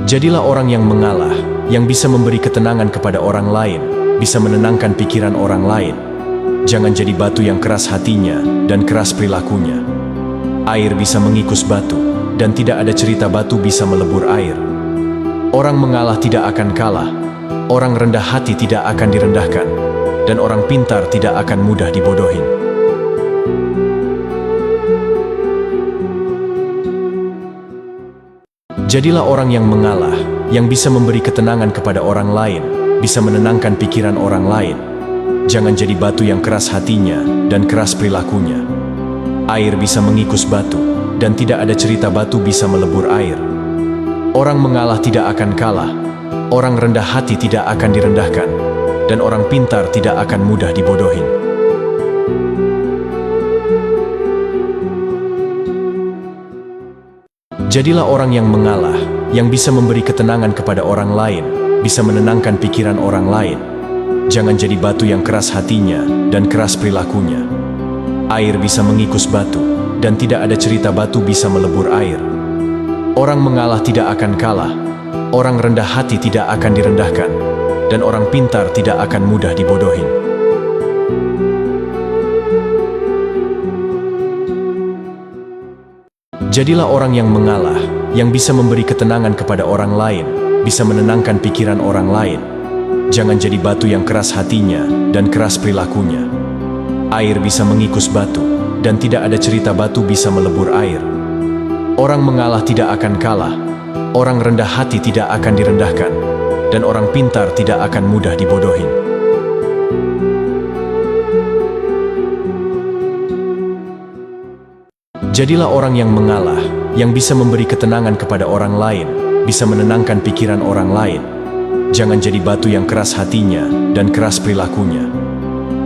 Jadilah orang yang mengalah, yang bisa memberi ketenangan kepada orang lain, bisa menenangkan pikiran orang lain. Jangan jadi batu yang keras hatinya dan keras perilakunya. Air bisa mengikis batu, dan tidak ada cerita batu bisa melebur air. Orang mengalah tidak akan kalah, orang rendah hati tidak akan direndahkan, dan orang pintar tidak akan mudah dibodohin. Jadilah orang yang mengalah, yang bisa memberi ketenangan kepada orang lain, bisa menenangkan pikiran orang lain. Jangan jadi batu yang keras hatinya dan keras perilakunya. Air bisa mengikis batu, dan tidak ada cerita batu bisa melebur air. Orang mengalah tidak akan kalah, orang rendah hati tidak akan direndahkan, dan orang pintar tidak akan mudah dibodohin. Jadilah orang yang mengalah, yang bisa memberi ketenangan kepada orang lain, bisa menenangkan pikiran orang lain. Jangan jadi batu yang keras hatinya dan keras perilakunya. Air bisa mengikis batu, dan tidak ada cerita batu bisa melebur air. Orang mengalah tidak akan kalah, orang rendah hati tidak akan direndahkan, dan orang pintar tidak akan mudah dibodohin. Jadilah orang yang mengalah, yang bisa memberi ketenangan kepada orang lain, bisa menenangkan pikiran orang lain. Jangan jadi batu yang keras hatinya dan keras perilakunya. Air bisa mengikis batu, dan tidak ada cerita batu bisa melebur air. Orang mengalah tidak akan kalah, orang rendah hati tidak akan direndahkan, dan orang pintar tidak akan mudah dibodohin. Jadilah orang yang mengalah, yang bisa memberi ketenangan kepada orang lain, bisa menenangkan pikiran orang lain. Jangan jadi batu yang keras hatinya dan keras perilakunya.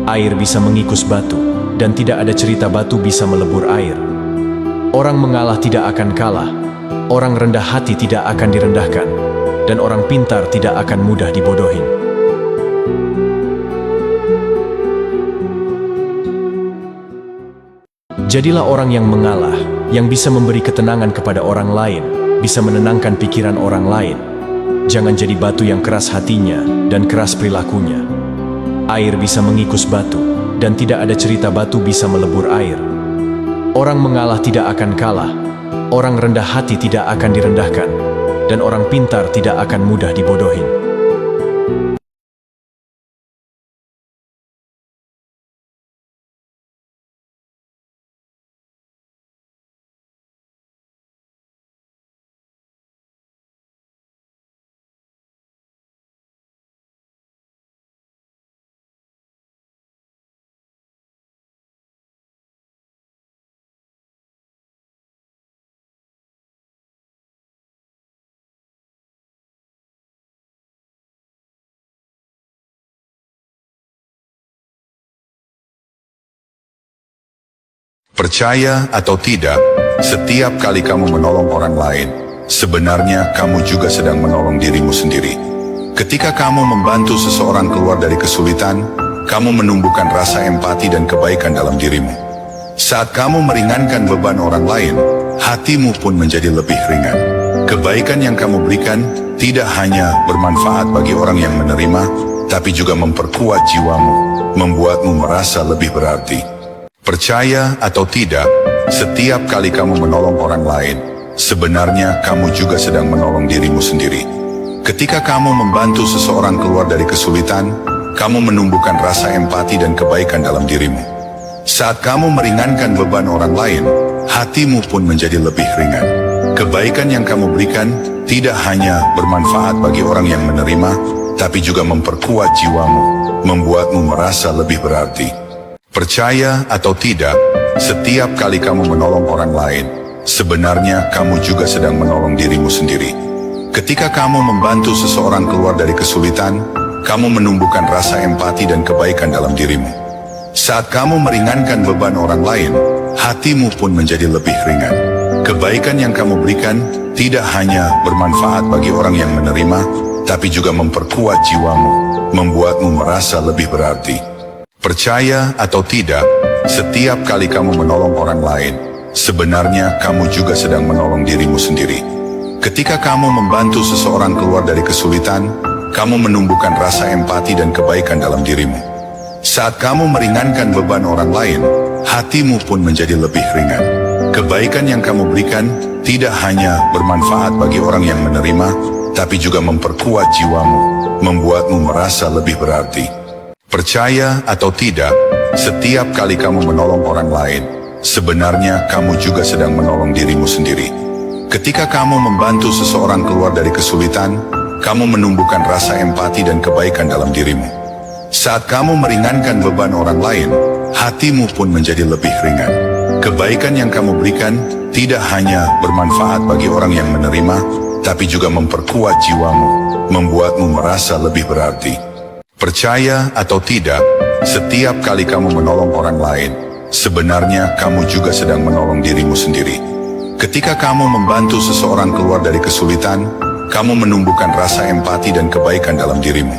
Air bisa mengikis batu, dan tidak ada cerita batu bisa melebur air. Orang mengalah tidak akan kalah, orang rendah hati tidak akan direndahkan, dan orang pintar tidak akan mudah dibodohin. Jadilah orang yang mengalah, yang bisa memberi ketenangan kepada orang lain, bisa menenangkan pikiran orang lain. Jangan jadi batu yang keras hatinya dan keras perilakunya. Air bisa mengikis batu, dan tidak ada cerita batu bisa melebur air. Orang mengalah tidak akan kalah, orang rendah hati tidak akan direndahkan, dan orang pintar tidak akan mudah dibodohin. Percaya atau tidak, setiap kali kamu menolong orang lain, sebenarnya kamu juga sedang menolong dirimu sendiri. Ketika kamu membantu seseorang keluar dari kesulitan, kamu menumbuhkan rasa empati dan kebaikan dalam dirimu. Saat kamu meringankan beban orang lain, hatimu pun menjadi lebih ringan. Kebaikan yang kamu berikan tidak hanya bermanfaat bagi orang yang menerima, tapi juga memperkuat jiwamu, membuatmu merasa lebih berarti. Percaya atau tidak, setiap kali kamu menolong orang lain, sebenarnya kamu juga sedang menolong dirimu sendiri. Ketika kamu membantu seseorang keluar dari kesulitan, kamu menumbuhkan rasa empati dan kebaikan dalam dirimu. Saat kamu meringankan beban orang lain, hatimu pun menjadi lebih ringan. Kebaikan yang kamu berikan tidak hanya bermanfaat bagi orang yang menerima, tapi juga memperkuat jiwamu, membuatmu merasa lebih berarti. Percaya atau tidak, setiap kali kamu menolong orang lain, sebenarnya kamu juga sedang menolong dirimu sendiri. Ketika kamu membantu seseorang keluar dari kesulitan, kamu menumbuhkan rasa empati dan kebaikan dalam dirimu. Saat kamu meringankan beban orang lain, hatimu pun menjadi lebih ringan. Kebaikan yang kamu berikan tidak hanya bermanfaat bagi orang yang menerima, tapi juga memperkuat jiwamu, membuatmu merasa lebih berarti. Percaya atau tidak, setiap kali kamu menolong orang lain, sebenarnya kamu juga sedang menolong dirimu sendiri. Ketika kamu membantu seseorang keluar dari kesulitan, kamu menumbuhkan rasa empati dan kebaikan dalam dirimu. Saat kamu meringankan beban orang lain, hatimu pun menjadi lebih ringan. Kebaikan yang kamu berikan tidak hanya bermanfaat bagi orang yang menerima, tapi juga memperkuat jiwamu, membuatmu merasa lebih berarti. Percaya atau tidak, setiap kali kamu menolong orang lain, sebenarnya kamu juga sedang menolong dirimu sendiri. Ketika kamu membantu seseorang keluar dari kesulitan, kamu menumbuhkan rasa empati dan kebaikan dalam dirimu. Saat kamu meringankan beban orang lain, hatimu pun menjadi lebih ringan. Kebaikan yang kamu berikan tidak hanya bermanfaat bagi orang yang menerima, tapi juga memperkuat jiwamu, membuatmu merasa lebih berarti. Percaya atau tidak, setiap kali kamu menolong orang lain, sebenarnya kamu juga sedang menolong dirimu sendiri. Ketika kamu membantu seseorang keluar dari kesulitan, kamu menumbuhkan rasa empati dan kebaikan dalam dirimu.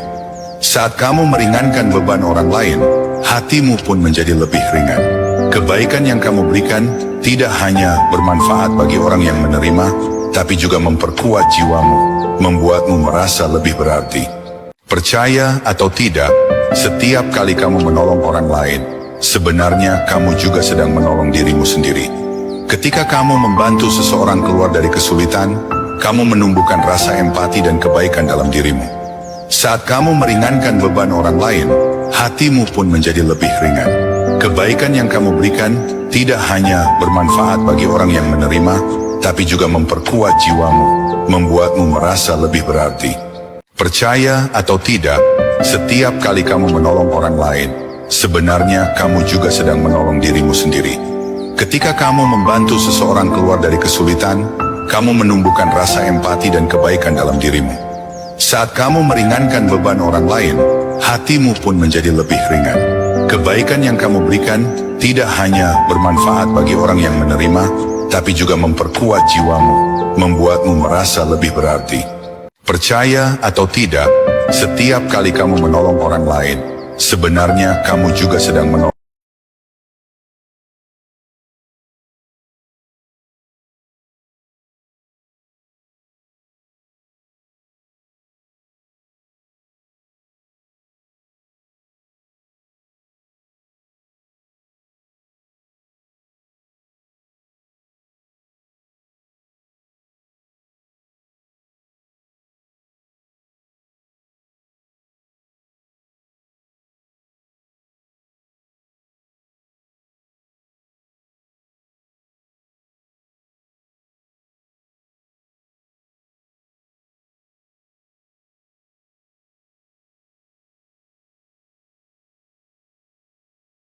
Saat kamu meringankan beban orang lain, hatimu pun menjadi lebih ringan. Kebaikan yang kamu berikan tidak hanya bermanfaat bagi orang yang menerima, tapi juga memperkuat jiwamu, membuatmu merasa lebih berarti. Percaya atau tidak, setiap kali kamu menolong orang lain, sebenarnya kamu juga sedang menolong dirimu sendiri. Ketika kamu membantu seseorang keluar dari kesulitan, kamu menumbuhkan rasa empati dan kebaikan dalam dirimu. Saat kamu meringankan beban orang lain, hatimu pun menjadi lebih ringan. Kebaikan yang kamu berikan tidak hanya bermanfaat bagi orang yang menerima, tapi juga memperkuat jiwamu, membuatmu merasa lebih berarti. Percaya atau tidak, setiap kali kamu menolong orang lain, sebenarnya kamu juga sedang menolong dirimu sendiri. Ketika kamu membantu seseorang keluar dari kesulitan, kamu menumbuhkan rasa empati dan kebaikan dalam dirimu. Saat kamu meringankan beban orang lain, hatimu pun menjadi lebih ringan. Kebaikan yang kamu berikan tidak hanya bermanfaat bagi orang yang menerima, tapi juga memperkuat jiwamu, membuatmu merasa lebih berarti. Percaya atau tidak, setiap kali kamu menolong orang lain, sebenarnya kamu juga sedang menolong